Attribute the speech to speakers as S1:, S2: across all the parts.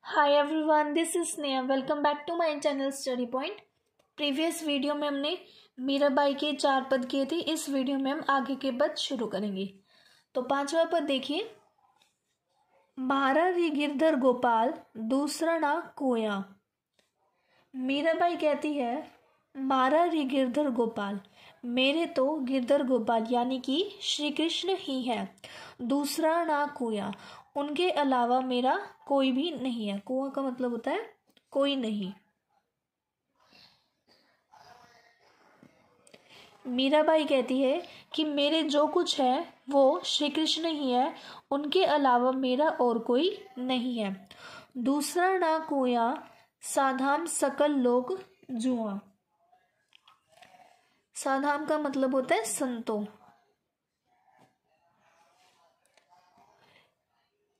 S1: Hi everyone, this is Sneha. Welcome back to my channel study point. Previous video में हमने मीराबाई के 4 पद किए थे। इस वीडियो में हम आगे के पद शुरू करेंगे। तो 5वां पद देखिए, मारा री गिरधर गोपाल दूसरा ना कोया। मीराबाई कहती है, मारा री गिरधर गोपाल, मेरे तो गिरधर गोपाल यानी कि श्री कृष्ण ही है। दूसरा ना कोया, उनके अलावा मेरा कोई भी नहीं है। कोआ का मतलब होता है कोई नहीं। मीराबाई कहती है कि मेरे जो कुछ है वो श्री कृष्ण ही है, उनके अलावा मेरा और कोई नहीं है। दूसरा ना कोया, साधाम सकल लोग जुआ। साधाम का मतलब होता है संतों।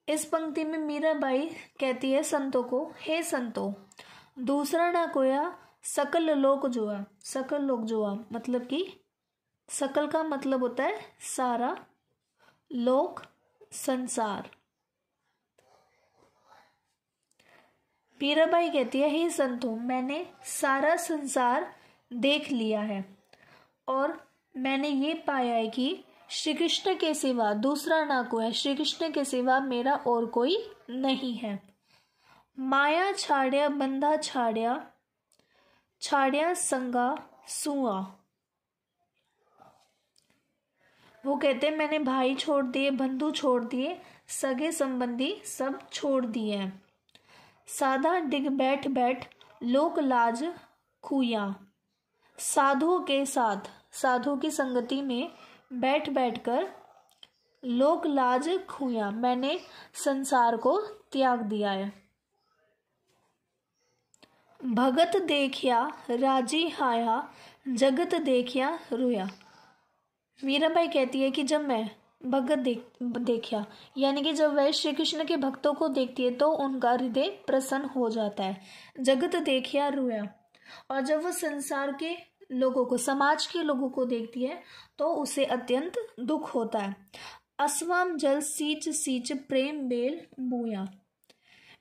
S1: इस पंक्ति में मीराबाई कहती है संतों को, हे संतों, दूसरा ना कोया सकल लोक जुआ। सकल लोक जुआ मतलब कि सकल का मतलब होता है सारा, लोक संसार। मीराबाई कहती है, हे संतों, मैंने सारा संसार देख लिया है और मैंने ये पाया है कि श्री कृष्ण के सिवा दूसरा ना कोई है। श्री कृष्ण के सिवा मेरा और कोई नहीं है। माया छाड़िया बंधा छाड़िया, छाड़िया संगा सुआ। वो कहते मैंने भाई छोड़ दिए, बंधु छोड़ दिए, सगे संबंधी सब छोड़ दिए हैं। साधा डिग बैठ बैठ लोक लाज खुया। साधुओं के साथ, साधु की संगति में बैठ बैठकर लोक लाज खुया, मैंने संसार को त्याग दिया है। भगत देखिया राजी हाया, जगत देखिया रोया। मीराबाई कहती है कि जब मैं भगत देखिया यानी कि जब वह श्री कृष्ण के भक्तों को देखती है तो उनका हृदय प्रसन्न हो जाता है। जगत देखिया रोया, और जब वह संसार के लोगों को, समाज के लोगों को देखती है तो उसे अत्यंत दुख होता है। असवाम जल सींच सींच प्रेम बेल बोया।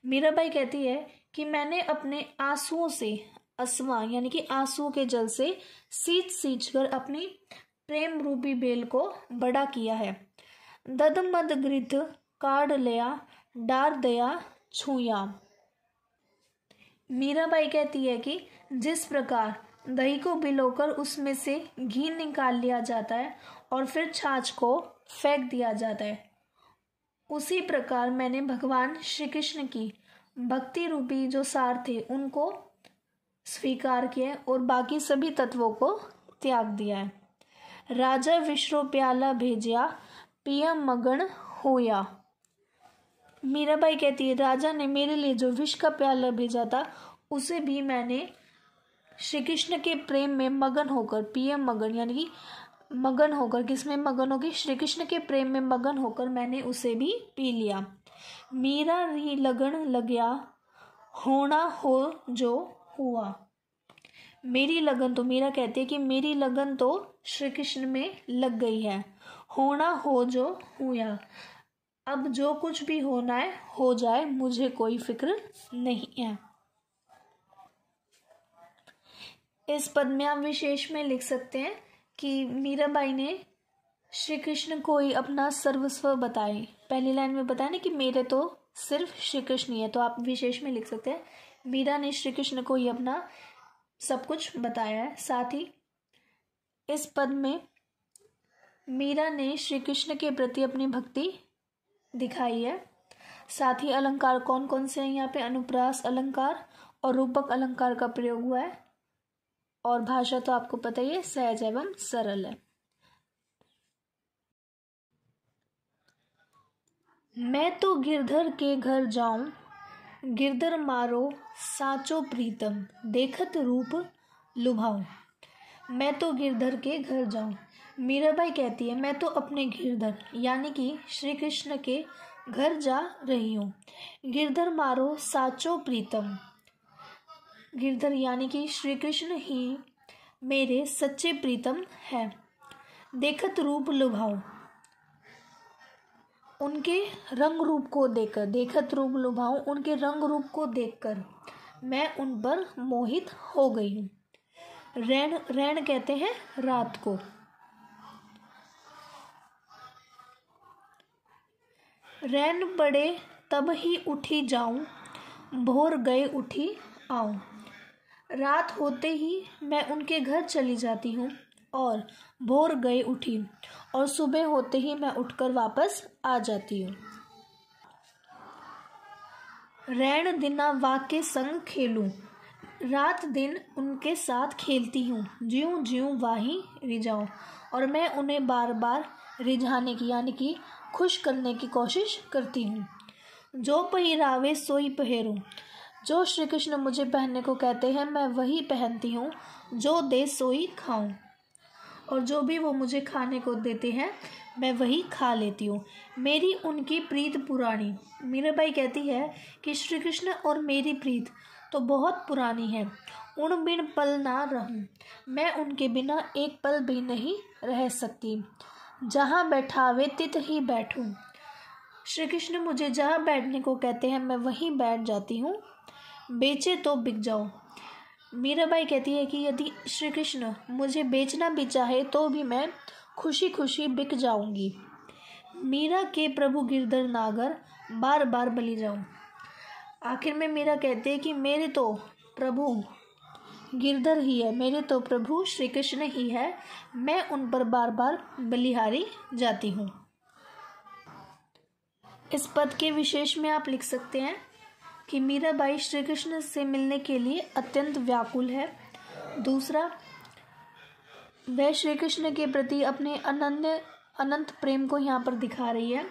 S1: मीराबाई कहती है कि मैंने अपने आंसुओं से, असवा यानी कि आंसुओं के जल से सींच सींच कर अपनी प्रेम रूपी बेल को बड़ा किया है। दद मद गृध काढ़ लिया, डार दया छुया। मीराबाई कहती है कि जिस प्रकार दही को भिगोकर उसमें से घी निकाल लिया जाता है और फिर छाछ को फेंक दिया जाता है, उसी प्रकार मैंने भगवान श्री कृष्ण की भक्ति रूपी जो सार थे उनको स्वीकार किया और बाकी सभी तत्वों को त्याग दिया है। राजा विश्व प्याला भेजिया, पिया मगन होया। मीराबाई कहती है, राजा ने मेरे लिए जो विष का प्याला भेजा था उसे भी मैंने श्री कृष्ण के प्रेम में मगन होकर, पीएम मगन यानी कि मगन होकर, किसमें मगन होगी, श्री कृष्ण के प्रेम में मगन होकर मैंने उसे भी पी लिया। मीरा री लगन लग्या, होना हो जो हुआ। मेरी लगन तो, मीरा कहती है कि मेरी लगन तो श्री कृष्ण में लग गई है। होना हो जो हुआ, अब जो कुछ भी होना है हो जाए, मुझे कोई फिक्र नहीं है। इस पद में आप विशेष में लिख सकते हैं कि मीराबाई ने श्री कृष्ण को ही अपना सर्वस्व बताए। पहली लाइन में बताया ना कि मेरे तो सिर्फ श्री कृष्ण ही है, तो आप विशेष में लिख सकते हैं मीरा ने श्री कृष्ण को ही अपना सब कुछ बताया है। साथ ही इस पद में मीरा ने श्री कृष्ण के प्रति अपनी भक्ति दिखाई है। साथ ही अलंकार कौन कौन से हैं यहाँ पे, अनुप्रास अलंकार और रूपक अलंकार का प्रयोग हुआ है। और भाषा तो आपको पता ही है, सहज एवं सरल है। मैं तो गिरधर के घर जाऊं, गिरधर मारो साचो प्रीतम, देखत रूप लुभाऊं। मैं तो गिरधर के घर जाऊं। मीराबाई कहती है मैं तो अपने गिरधर यानी कि श्री कृष्ण के घर जा रही हूँ। गिरधर मारो साचो प्रीतम, गिरधर यानी कि श्री कृष्ण ही मेरे सच्चे प्रीतम है। देखत रूप लुभाऊं, उनके रंग रूप को देखकर, देखत रूप लुभाऊं, उनके रंग रूप को देखकर मैं उन पर मोहित हो गई हूँ। रैन, रैन कहते हैं रात को। रैन पड़े तब ही उठी जाऊं, भोर गए उठी आऊं। रात होते ही मैं उनके घर चली जाती हूँ और भोर गए उठी, और सुबह होते ही मैं उठकर वापस आ जाती हूँ। रैन दिना वाके संग खेलूं, रात दिन उनके साथ खेलती हूँ, ज्यूं ज्यूं वाही रिझाऊं। और मैं उन्हें बार बार रिझाने की यानी कि खुश करने की कोशिश करती हूँ। जो पहिरावे सोई पहेरूं, जो श्री कृष्ण मुझे पहनने को कहते हैं मैं वही पहनती हूँ। जो दे सोई खाऊं, और जो भी वो मुझे खाने को देते हैं मैं वही खा लेती हूँ। मेरी उनकी प्रीत पुरानी। मीराबाई कहती है कि श्री कृष्ण और मेरी प्रीत तो बहुत पुरानी है। उन बिन पल ना रहूं, मैं उनके बिना एक पल भी नहीं रह सकती। जहाँ बैठावे तित ही बैठूं, श्री कृष्ण मुझे जहाँ बैठने को कहते हैं मैं वहीं बैठ जाती हूँ। बेचे तो बिक जाओ। मीराबाई कहती है कि यदि श्री कृष्ण मुझे बेचना भी चाहे तो भी मैं खुशी खुशी बिक जाऊंगी। मीरा के प्रभु गिरधर नागर, बार बार बलि जाऊं। आखिर में मीरा कहते हैं कि मेरे तो प्रभु गिरधर ही है, मेरे तो प्रभु श्री कृष्ण ही है, मैं उन पर बार बार बलिहारी जाती हूँ। इस पद के विशेष में आप लिख सकते हैं कि मीराबाई श्री कृष्ण से मिलने के लिए अत्यंत व्याकुल है। दूसरा, वह श्री कृष्ण के प्रति अपने अनंत प्रेम को यहाँ पर दिखा रही है।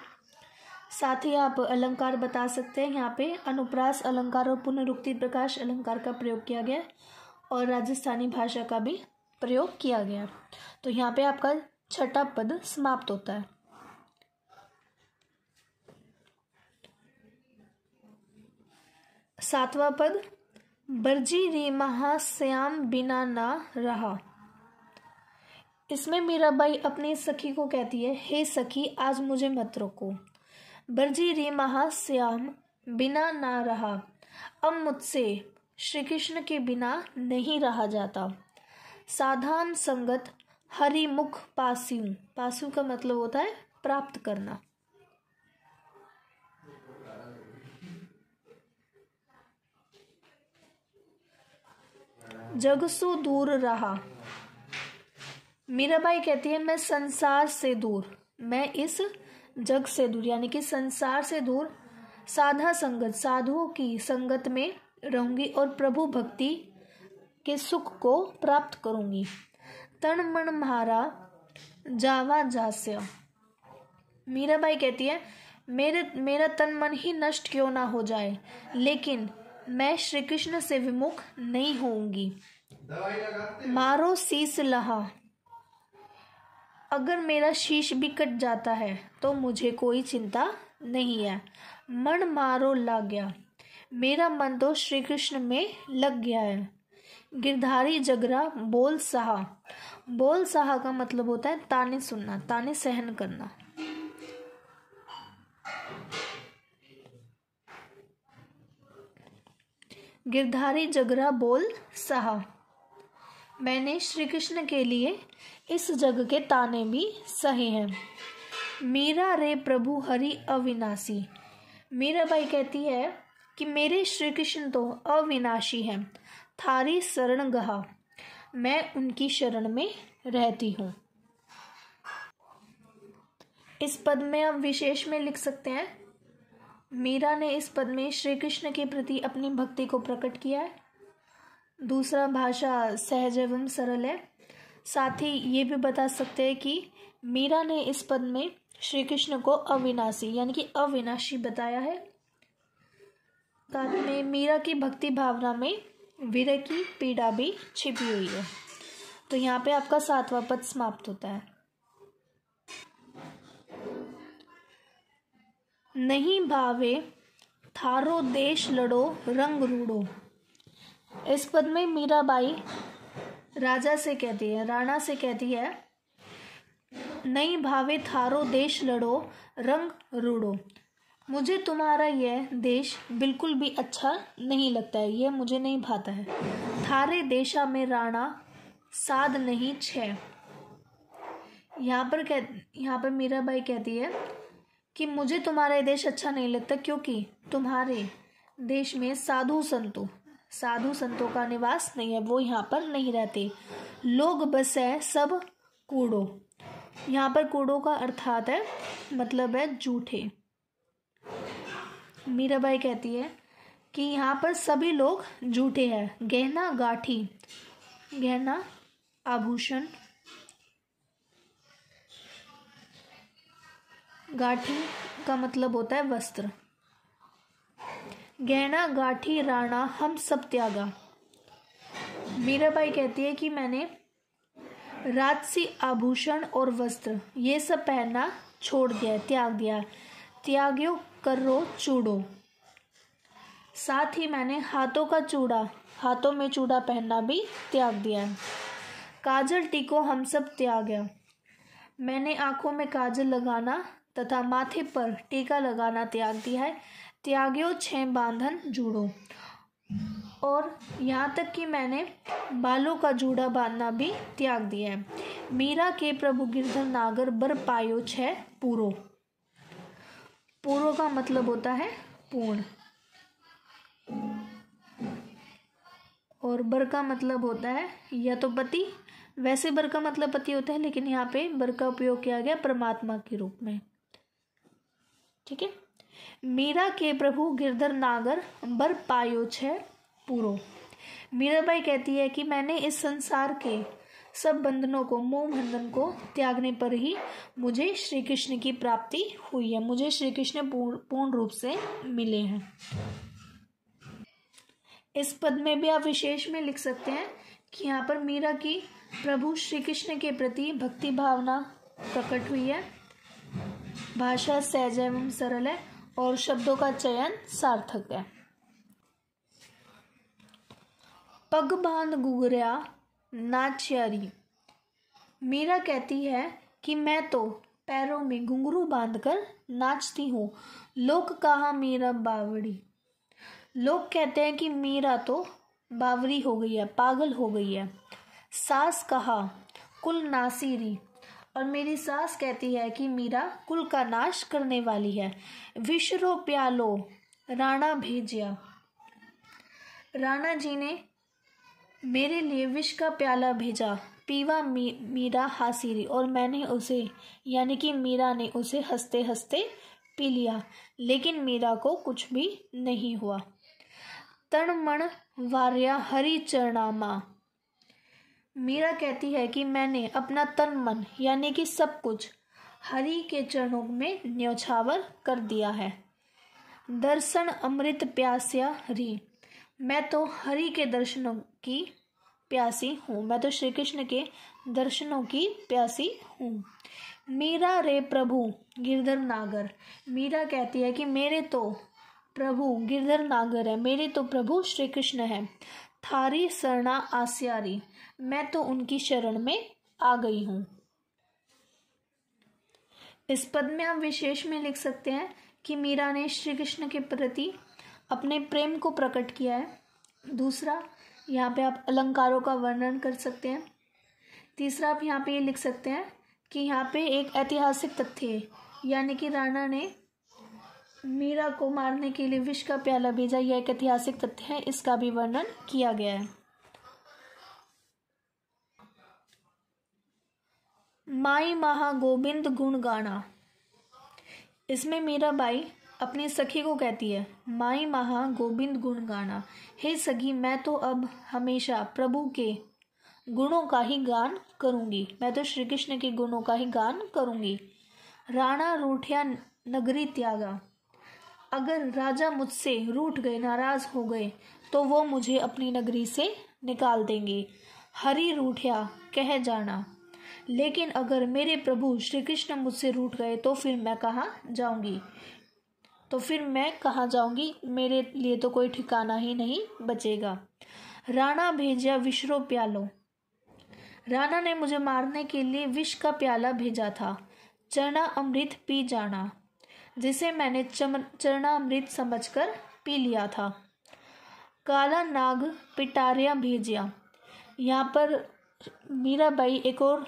S1: साथ ही आप अलंकार बता सकते हैं। यहाँ पे अनुप्रास अलंकार और पुनरुक्ति प्रकाश अलंकार का प्रयोग किया गया और राजस्थानी भाषा का भी प्रयोग किया गया। तो यहाँ पे आपका छठा पद समाप्त होता है। सातवां पद, बरजी री महाश्याम बिना ना रहा। इसमें मीराबाई अपनी सखी को कहती है, हे सखी आज मुझे मत रोको। बरजी री महाश्याम बिना ना रहा, अब मुझसे श्री कृष्ण के बिना नहीं रहा जाता। साधान संगत हरिमुख पास्यू, पास्यू का मतलब होता है प्राप्त करना। जग सु दूर रहा। मीराबाई कहती है मैं संसार से दूर, मैं इस जग से दूर यानी कि संसार से दूर साधा संगत, साधुओं की संगत में रहूंगी और प्रभु भक्ति के सुख को प्राप्त करूंगी। तन मन मारा जावा जास्य। मीराबाई कहती है मेरा तन मन ही नष्ट क्यों ना हो जाए, लेकिन मैं श्री कृष्ण से विमुख नहीं होऊंगी। मारो शीश लहा, अगर मेरा शीश भी कट जाता है तो मुझे कोई चिंता नहीं है। मन मारो लग गया, मेरा मन तो श्री कृष्ण में लग गया है। गिरधारी जगरा बोल सहा, बोल सहा का मतलब होता है ताने सुनना, ताने सहन करना। गिरधारी जगरा बोल सहा, मैंने श्री कृष्ण के लिए इस जग के ताने भी सहे हैं। मीरा रे प्रभु हरि अविनाशी। मीराबाई कहती है कि मेरे श्री कृष्ण तो अविनाशी हैं। थारी शरण गहा, मैं उनकी शरण में रहती हूँ। इस पद में आप विशेष में लिख सकते हैं, मीरा ने इस पद में श्री कृष्ण के प्रति अपनी भक्ति को प्रकट किया है। दूसरा, भाषा सहज एवं सरल है। साथ ही ये भी बता सकते हैं कि मीरा ने इस पद में श्री कृष्ण को अविनाशी यानी कि अविनाशी बताया है। साथ में मीरा की भक्ति भावना में विरह की पीड़ा भी छिपी हुई है। तो यहाँ पे आपका सातवां पद समाप्त होता है। नहीं भावे थारो देश लड़ो रंग रूड़ो। इस पद में मीराबाई राजा से कहती है, राणा से कहती है नहीं भावे थारो देश लड़ो रंग रूड़ो। मुझे तुम्हारा यह देश बिल्कुल भी अच्छा नहीं लगता है, यह मुझे नहीं भाता है। थारे देशा में राणा साध नहीं छे। यहाँ पर मीराबाई कहती है कि मुझे तुम्हारा ये देश अच्छा नहीं लगता क्योंकि तुम्हारे देश में साधु संतों का निवास नहीं है, वो यहाँ पर नहीं रहते। लोग बस है सब कूड़ो। यहाँ पर कूड़ो का अर्थात है मतलब है झूठे। मीराबाई कहती है कि यहाँ पर सभी लोग झूठे हैं। गहना गाठी, गहना आभूषण, गाठी का मतलब होता है वस्त्र। गहना गाठी राणा हम सब त्यागा। मीराबाई कहती है कि मैंने राजसी आभूषण और वस्त्र ये सब पहनना छोड़ दिया, त्याग दिया। त्याग्यो करो चूड़ो। साथ ही मैंने हाथों में चूड़ा पहनना भी त्याग दिया है। काजल टीको हम सब त्यागा। मैंने आंखों में काजल लगाना तथा माथे पर टीका लगाना त्याग दिया है। त्याग्यो 6 बांधन जूड़ो। और यहाँ तक कि मैंने बालों का जूड़ा बांधना भी त्याग दिया है। मीरा के प्रभु गिरधर नागर बर पायो 6 पूरो। पूरो का मतलब होता है पूर्ण, और बर का मतलब होता है या तो पति। वैसे बर का मतलब पति होता है, लेकिन यहाँ पे बर का उपयोग किया गया परमात्मा के रूप में। ठीक है। मीरा के प्रभु गिरधर नागर बर पायो 6 पूरो। मीराबाई कहती है कि मैंने इस संसार के सब बंधनों को, मोह बंधन को त्यागने पर ही मुझे श्री कृष्ण की प्राप्ति हुई है। मुझे श्री कृष्ण पूर्ण रूप से मिले हैं। इस पद में भी आप विशेष में लिख सकते हैं कि यहाँ पर मीरा की प्रभु श्री कृष्ण के प्रति भक्ति भावना प्रकट हुई है। भाषा सहज एवं सरल है और शब्दों का चयन सार्थक है। पग बांध गुगरिया नाच्यारी। मीरा कहती है कि मैं तो पैरों में घुंघरू बांधकर नाचती हूँ। लोग कहा मीरा बावड़ी। लोग कहते हैं कि मीरा तो बावरी हो गई है, पागल हो गई है। सास कहा कुल नासीरी। और मेरी सास कहती है कि मीरा कुल का नाश करने वाली है। विश्रो प्यालो राणा भेजिया। राणा जी ने मेरे लिए विष का प्याला भेजा। पीवा मीरा हासीरी। और मैंने उसे यानी कि मीरा ने उसे हंसते हंसते पी लिया, लेकिन मीरा को कुछ भी नहीं हुआ। तन मन वार्या हरि चरणामा। मीरा कहती है कि मैंने अपना तन मन यानी कि सब कुछ हरि के चरणों में न्यौछावर कर दिया है। दर्शन अमृत प्यास्या हरि। मैं तो हरि के दर्शनों की प्यासी हूँ। मैं तो श्री कृष्ण के दर्शनों की प्यासी हूँ। मीरा रे प्रभु गिरधर नागर। मीरा कहती है कि मेरे तो प्रभु गिरधर नागर है, मेरे तो प्रभु श्री कृष्ण है। थारी शरणा आस्यारी। मैं तो उनकी शरण में आ गई हूँ। इस पद में आप विशेष में लिख सकते हैं कि मीरा ने श्री कृष्ण के प्रति अपने प्रेम को प्रकट किया है। दूसरा, यहाँ पे आप अलंकारों का वर्णन कर सकते हैं। तीसरा, आप यहाँ पे ये लिख सकते हैं कि यहाँ पे एक ऐतिहासिक तथ्य है, यानी कि राणा ने मीरा को मारने के लिए विष का प्याला भेजा। यह एक ऐतिहासिक तथ्य है, इसका भी वर्णन किया गया है। माई महा गोविंद गुण गाना। इसमें मीराबाई अपनी सखी को कहती है, माई महा गोविंद गुण गाना। हे सखी, मैं तो अब हमेशा प्रभु के गुणों का ही गान करूंगी। मैं तो श्री कृष्ण के गुणों का ही गान करूंगी। राणा रूठया नगरी त्यागा। अगर राजा मुझसे रूठ गए, नाराज हो गए, तो वो मुझे अपनी नगरी से निकाल देंगे। हरि रूठया कह जाना। लेकिन अगर मेरे प्रभु श्री कृष्ण मुझसे रूठ गए तो फिर मैं कहाँ जाऊंगी? मेरे लिए तो कोई ठिकाना ही नहीं बचेगा। राणा भेजा विश्रो प्यालो। राणा ने मुझे मारने के लिए विष का प्याला भेजा था, चरना अमृत पी जाना, जिसे मैंने चरना अमृत समझकर पी लिया था। काला नाग पिटारिया भेजिया। यहाँ पर मीराबाई एक और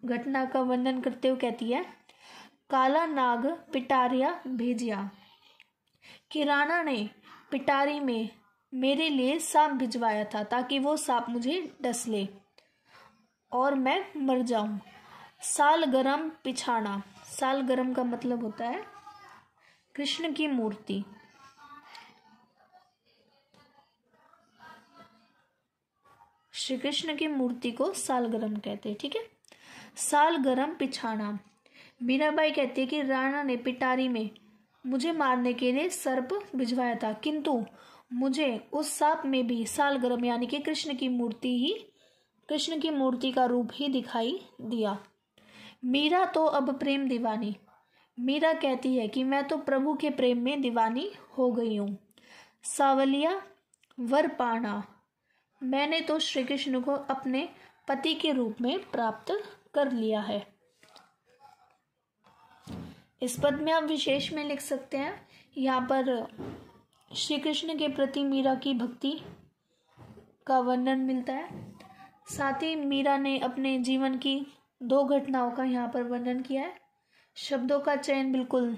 S1: घटना का वर्णन करते हुए कहती है, काला नाग पिटारिया भेजिया, कि राणा ने पिटारी में मेरे लिए सांप भिजवाया था ताकि वो सांप मुझे डस ले और मैं मर जाऊं। साल गरम पिछाना। साल गरम का मतलब होता है कृष्ण की मूर्ति। श्री कृष्ण की मूर्ति को सालगरम कहते हैं, ठीक है। सालगरम पिछाना। मीराबाई कहती है कि राणा ने पिटारी में मुझे मारने के लिए सर्प भिजवाया था, किंतु मुझे उस सांप में भी सालगरम यानी कि कृष्ण की मूर्ति का रूप ही दिखाई दिया। मीरा तो अब प्रेम दीवानी। मीरा कहती है कि मैं तो प्रभु के प्रेम में दीवानी हो गई हूँ। सावलिया वर पाना। मैंने तो श्री कृष्ण को अपने पति के रूप में प्राप्त कर लिया है। इस पद में आप विशेष में लिख सकते हैं, यहाँ पर श्री कृष्ण के प्रति मीरा की भक्ति का वर्णन मिलता है। साथ ही मीरा ने अपने जीवन की 2 घटनाओं का यहाँ पर वर्णन किया है। शब्दों का चयन बिल्कुल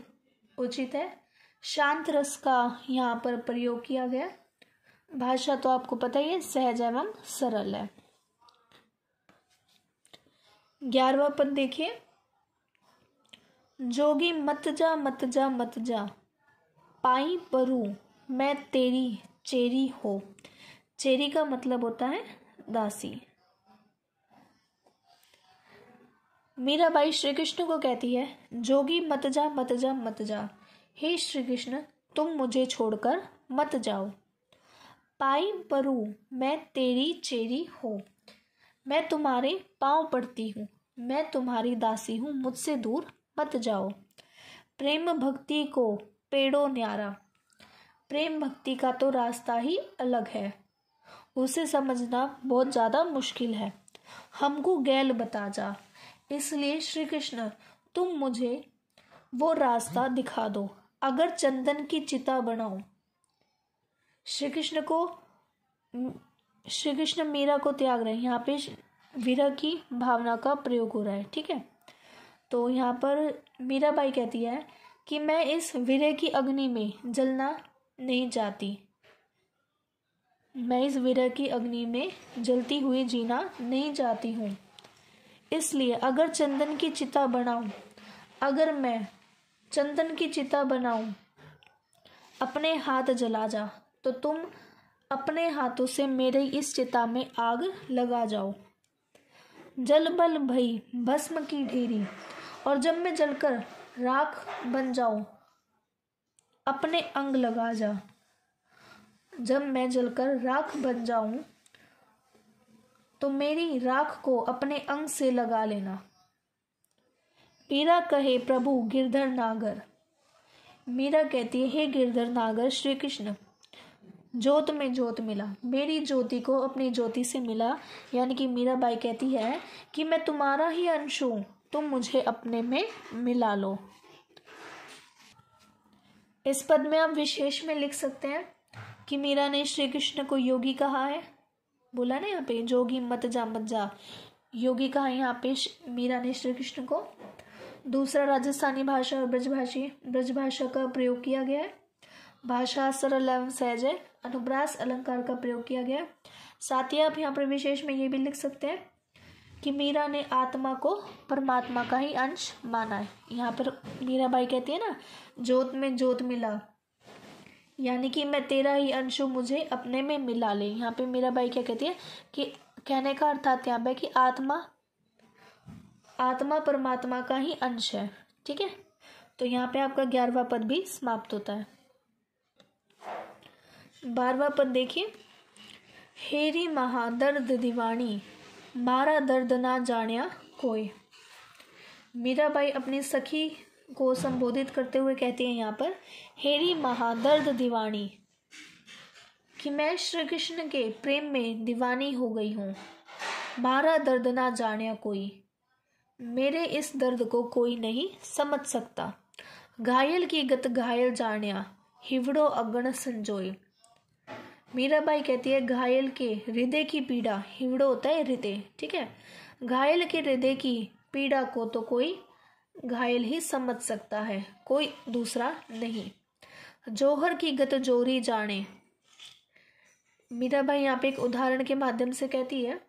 S1: उचित है। शांत रस का यहाँ पर प्रयोग किया गया। भाषा तो आपको पता ही है, सहज एवं सरल है। 11वां पद देखिए, जोगी मत जा मत जा मत जा, पाई परू मैं तेरी चेरी हो। चेरी का मतलब होता है दासी। मीराबाई श्री कृष्ण को कहती है, जोगी मत जा मत जा मत जा, हे श्री कृष्ण तुम मुझे छोड़कर मत जाओ। पाई परू मैं तेरी चेरी हो, मैं तुम्हारे पांव पड़ती हूँ, मैं तुम्हारी दासी हूँ, मुझसे दूर मत जाओ। प्रेम भक्ति को पेड़ो न्यारा। प्रेम भक्ति का तो रास्ता ही अलग है, उसे समझना बहुत ज़्यादा मुश्किल है। हमको गैल बता जा, इसलिए श्री कृष्ण तुम मुझे वो रास्ता दिखा दो। अगर चंदन की चिता बनाओ। श्री कृष्ण मीरा को त्याग रहे हैं। यहाँ पे विरह की भावना का प्रयोग हो रहा है, ठीक है। तो यहाँ पर मीराबाई कहती है कि मैं इस विरह की अग्नि में जलना नहीं चाहती, मैं इस विरह की अग्नि में जलती हुई जीना नहीं चाहती हूँ। इसलिए अगर चंदन की चिता बनाऊं, अगर मैं चंदन की चिता बनाऊं, अपने हाथ जला जा, तो तुम अपने हाथों से मेरे इस चिता में आग लगा जाओ। जल बल भई भस्म की ढेरी, और जब मैं जलकर राख बन जाऊं, अपने अंग लगा जा। जब मैं जलकर राख बन जाऊं तो मेरी राख को अपने अंग से लगा लेना। मीरा कहे प्रभु गिरधर नागर। मीरा कहती है, हे गिरधर नागर श्री कृष्ण, ज्योत में ज्योत मिला, मेरी ज्योति को अपनी ज्योति से मिला। यानी कि मीराबाई कहती है कि मैं तुम्हारा ही अंश हूं, तुम मुझे अपने में मिला लो। इस पद में आप विशेष में लिख सकते हैं कि मीरा ने श्री कृष्ण को योगी कहा है, बोला ना यहाँ पे जोगी मत जा मत जा, योगी कहा है यहाँ पे मीरा ने श्री कृष्ण को। दूसरा, राजस्थानी भाषा और ब्रज भाषा का प्रयोग किया गया है। भाषा सरल एवं सहज है, अनुप्रास अलंकार का प्रयोग किया गया है। साथ ही आप यहाँ पर विशेष में ये भी लिख सकते हैं कि मीरा ने आत्मा को परमात्मा का ही अंश माना है। यहाँ पर मीराबाई कहती है ना, ज्योत में ज्योत मिला, यानी कि मैं तेरा ही अंश हूँ, मुझे अपने में मिला ले। यहाँ पे मीराबाई क्या कहती है कि कहने का अर्थात यहाँ पे कि आत्मा परमात्मा का ही अंश है, ठीक है। तो यहाँ पे आपका 11वां पद भी समाप्त होता है। 12वां पद देखिए, हेरी महा दर्द दीवानी, मारा दर्द ना जानिया कोई। मीराबाई अपनी सखी को संबोधित करते हुए कहती है यहाँ पर, हेरी महा दर्द दीवानी, कि मैं श्री कृष्ण के प्रेम में दीवानी हो गई हूँ। मारा दर्द ना जाने कोई, मेरे इस दर्द को कोई नहीं समझ सकता। घायल की गत घायल जानिया, हिवड़ो अगण संजोए। मीराबाई कहती है घायल के हृदय की पीड़ा, हिवड़ो होता है हृदय, ठीक है, घायल के हृदय की पीड़ा को तो कोई घायल ही समझ सकता है, कोई दूसरा नहीं। जौहर की गत जोरी जाने। मीराबाई यहाँ पे एक उदाहरण के माध्यम से कहती है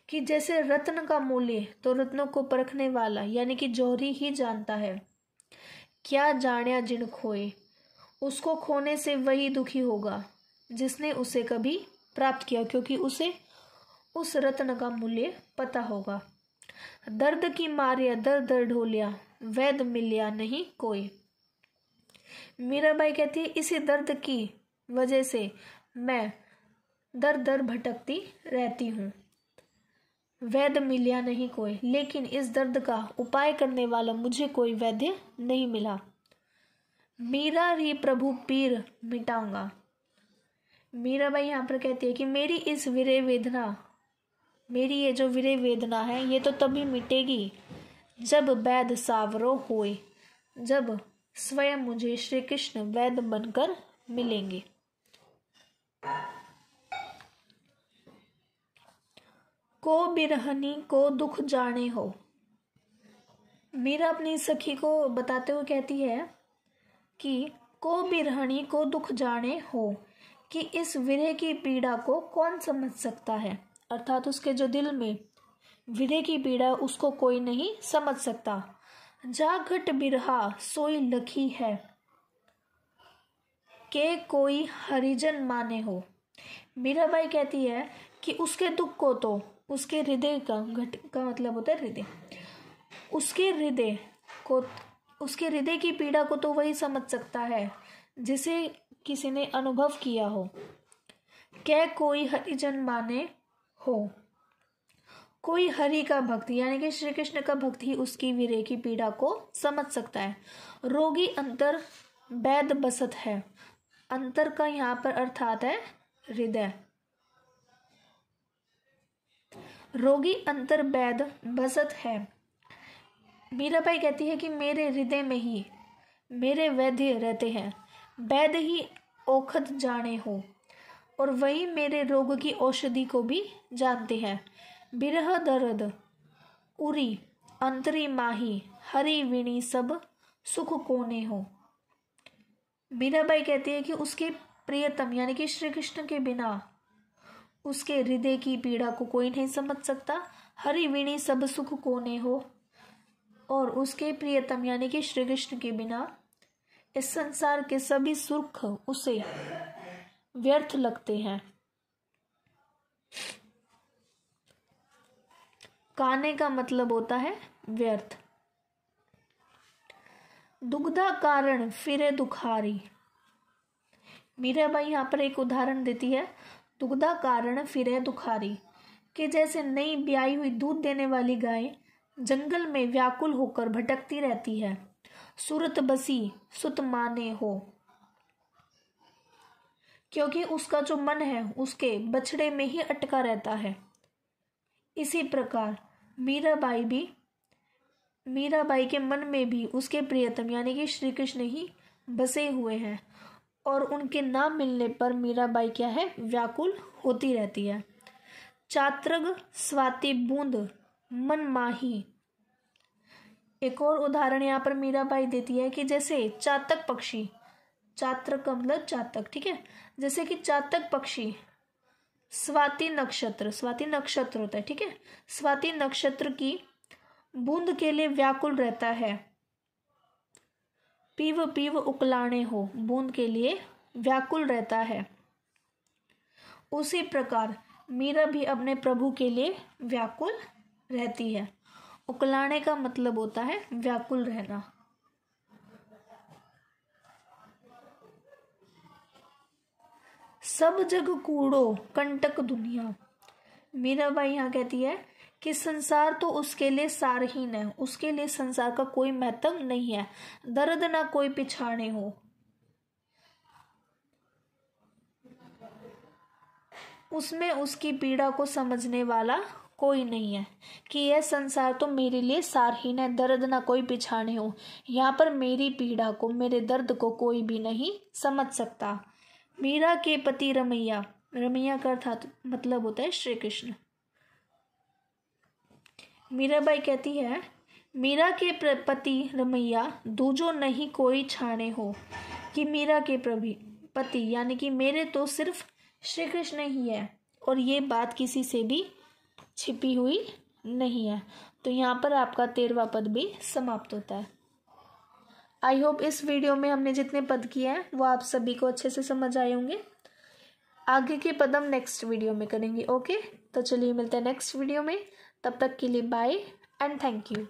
S1: कि जैसे रत्न का मूल्य तो रत्नों को परखने वाला यानी कि जौहरी ही जानता है। क्या जानिया जिन खोए, उसको खोने से वही दुखी होगा जिसने उसे कभी प्राप्त किया, क्योंकि उसे उस रत्न का मूल्य पता होगा। दर्द की मारिया दर दर ढोलिया, वैद मिलिया नहीं कोई। मीराबाई कहती है इसी दर्द की वजह से मैं दर दर भटकती रहती हूँ, वैद्य मिलिया नहीं कोई, लेकिन इस दर्द का उपाय करने वाला मुझे कोई वैद्य नहीं मिला। मीरा री प्रभु पीर मिटाऊंगा। मीराबाई यहाँ पर कहती है कि मेरी इस विरह वेदना, मेरी ये जो विरह वेदना है ये तो तभी मिटेगी जब वैद्य सावरो होए, जब स्वयं मुझे श्री कृष्ण वैद्य बनकर मिलेंगे। को बिरहनी को दुख जाने हो। मीरा अपनी सखी को बताते हुए कहती है कि को बिरहनी को दुख जाने हो, कि इस विरह की पीड़ा को कौन समझ सकता है, अर्थात उसके जो दिल में विरह की पीड़ा उसको कोई नहीं समझ सकता। जा घट बिरहा सोई लखी है, के कोई हरिजन माने हो। मीराबाई कहती है कि उसके दुख को तो उसके हृदय का, घट का मतलब होता है हृदय, उसके हृदय को, उसके हृदय की पीड़ा को तो वही समझ सकता है जिसे किसी ने अनुभव किया हो। क्या कोई हरिजन माने हो, कोई हरि का भक्त यानी कि श्री कृष्ण का भक्त ही उसकी विरह की पीड़ा को समझ सकता है। रोगी अंतर वैद बसत है, अंतर का यहाँ पर अर्थात है हृदय। रोगी अंतर वैद बसत है। मीराबाई कहती है कि मेरे हृदय में ही मेरे वैद्य रहते हैं, वैद्य ही औखद जाने हो और वही मेरे रोग की औषधि को भी जानते हैं। बिरह दर्द उरी अंतरी माही, हरि विणी सब सुख कोने हो। मीराबाई कहती है कि उसके प्रियतम यानी कि श्री कृष्ण के बिना उसके हृदय की पीड़ा को कोई नहीं समझ सकता। हरि विणी सब सुख कोने हो, और उसके प्रियतम यानी कि श्री कृष्ण के बिना इस संसार के सभी सुख उसे व्यर्थ लगते हैं। काने का मतलब होता है व्यर्थ। दुग्धा कारण फिरे दुखारी। मीराबाई यहाँ पर एक उदाहरण देती है, दुग्धा कारण फिरे दुखारी, कि जैसे नई ब्याई हुई दूध देने वाली गाय जंगल में व्याकुल होकर भटकती रहती है, सूरत बसी सुत माने हो, क्योंकि उसका जो मन है उसके बछड़े में ही अटका रहता है। इसी प्रकार मीराबाई के मन में भी उसके प्रियतम यानी कि श्री कृष्ण ही बसे हुए हैं, और उनके ना मिलने पर मीराबाई क्या है, व्याकुल होती रहती है। चात्रग स्वाति बूंद मन माही। एक और उदाहरण यहाँ पर मीराबाई देती है कि जैसे चातक पक्षी, चात्रक का मतलब चातक, ठीक है, जैसे कि चातक पक्षी स्वाति नक्षत्र होता है, ठीक है, स्वाति नक्षत्र की बूंद के लिए व्याकुल रहता है। पीव पीव उकलाने हो, बूंद के लिए व्याकुल रहता है। उसी प्रकार मीरा भी अपने प्रभु के लिए व्याकुल रहती है। उकलाने का मतलब होता है व्याकुल रहना। सब जग कूड़ो कंटक दुनिया। मीराबाई यहाँ कहती है कि संसार तो उसके लिए सारहीन है, उसके लिए संसार का कोई महत्व नहीं है। दर्द ना कोई पिछाने हो, उसमें उसकी पीड़ा को समझने वाला कोई नहीं है, कि यह संसार तो मेरे लिए सारहीन है, दर्द ना कोई पिछाने हो। यहाँ पर मेरी पीड़ा को, मेरे दर्द को कोई भी नहीं समझ सकता। मीरा के पति रमैया, रमैया का अर्थात मतलब होता है श्री कृष्ण। मीराबाई कहती है, मीरा के पति रमैया दूजो नहीं कोई छाने हो, कि मीरा के पति यानी कि मेरे तो सिर्फ श्री कृष्ण ही है, और ये बात किसी से भी छिपी हुई नहीं है। तो यहाँ पर आपका 13वां पद भी समाप्त होता है। आई होप इस वीडियो में हमने जितने पद किए हैं वो आप सभी को अच्छे से समझ आए होंगे। आगे के पद हम नेक्स्ट वीडियो में करेंगे। ओके, तो चलिए मिलते हैं नेक्स्ट वीडियो में। तब तक के लिए बाय एंड थैंक यू।